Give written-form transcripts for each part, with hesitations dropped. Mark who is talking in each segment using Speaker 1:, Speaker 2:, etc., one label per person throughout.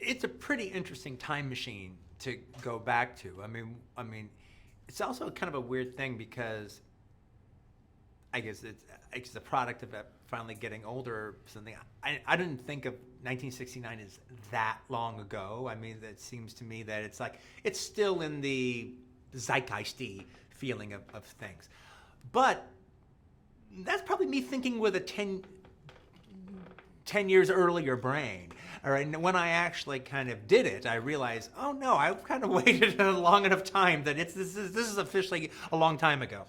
Speaker 1: it's a pretty interesting time machine to go back to. I mean, it's also kind of a weird thing because I guess it's the product of finally getting older or something. I didn't think of 1969 as that long ago. I mean, it seems to me that it's still in the zeitgeisty feeling of things. But that's probably me thinking with a 10 years earlier brain. All right, and when I actually kind of did it, I realized, oh no, I've kind of waited a long enough time that this is officially a long time ago.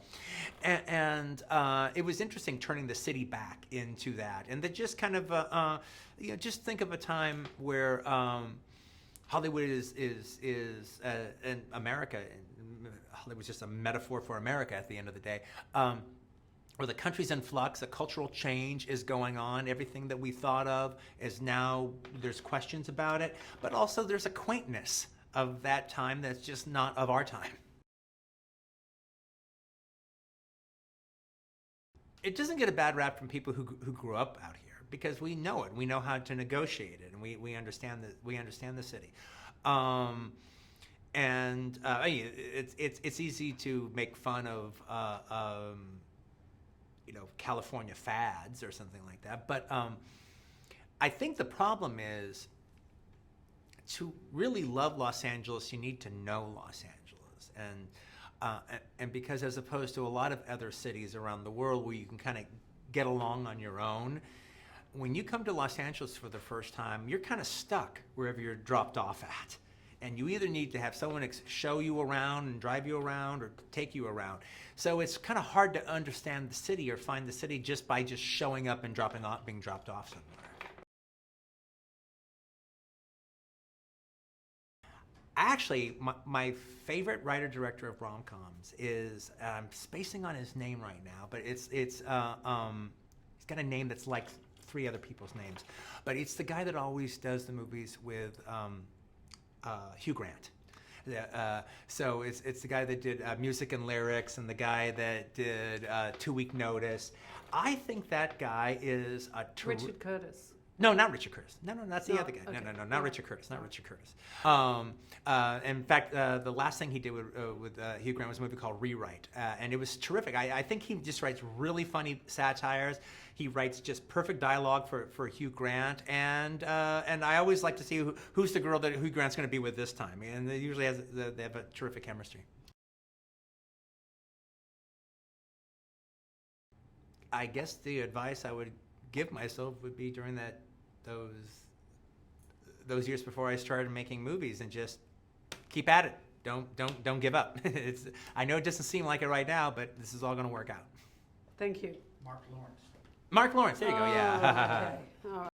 Speaker 1: And it was interesting turning the city back into that, and that just kind of just think of a time where Hollywood is in America. Hollywood's just a metaphor for America at the end of the day. Where the country's in flux, a cultural change is going on. Everything that we thought of is now, there's questions about it, but also there's a quaintness of that time that's just not of our time. It doesn't get a bad rap from people who grew up out here because we know it. We know how to negotiate it, and we understand the city. It's easy to make fun of California fads or something like that. But I think the problem is to really love Los Angeles, you need to know Los Angeles. And because as opposed to a lot of other cities around the world where you can kind of get along on your own, when you come to Los Angeles for the first time, you're kind of stuck wherever you're dropped off at. And you either need to have someone show you around and drive you around or take you around. So it's kind of hard to understand the city or find the city just by showing up and being dropped off somewhere. Actually, my favorite writer-director of rom-coms is, I'm spacing on his name right now, but he's got a name that's like 3 other people's names. But it's the guy that always does the movies with Hugh Grant. So it's the guy that did Music and Lyrics and the guy that did 2 Week Notice. I think that guy is a
Speaker 2: Richard Curtis.
Speaker 1: No, not Richard Curtis. No, that's the other guy.
Speaker 2: Okay.
Speaker 1: No, not Richard Curtis. Not Richard Curtis. In fact, the last thing he did with Hugh Grant was a movie called Rewrite, and it was terrific. I think he just writes really funny satires. He writes just perfect dialogue for Hugh Grant, and I always like to see who's the girl that Hugh Grant's going to be with this time, and they usually they have a terrific chemistry. I guess the advice I would give myself would be during those years before I started making movies, and just keep at it. Don't give up. I know it doesn't seem like it right now, but this is all going to work out.
Speaker 2: Thank you.
Speaker 1: Mark Lawrence. There you go. Yeah.
Speaker 2: Okay. All right.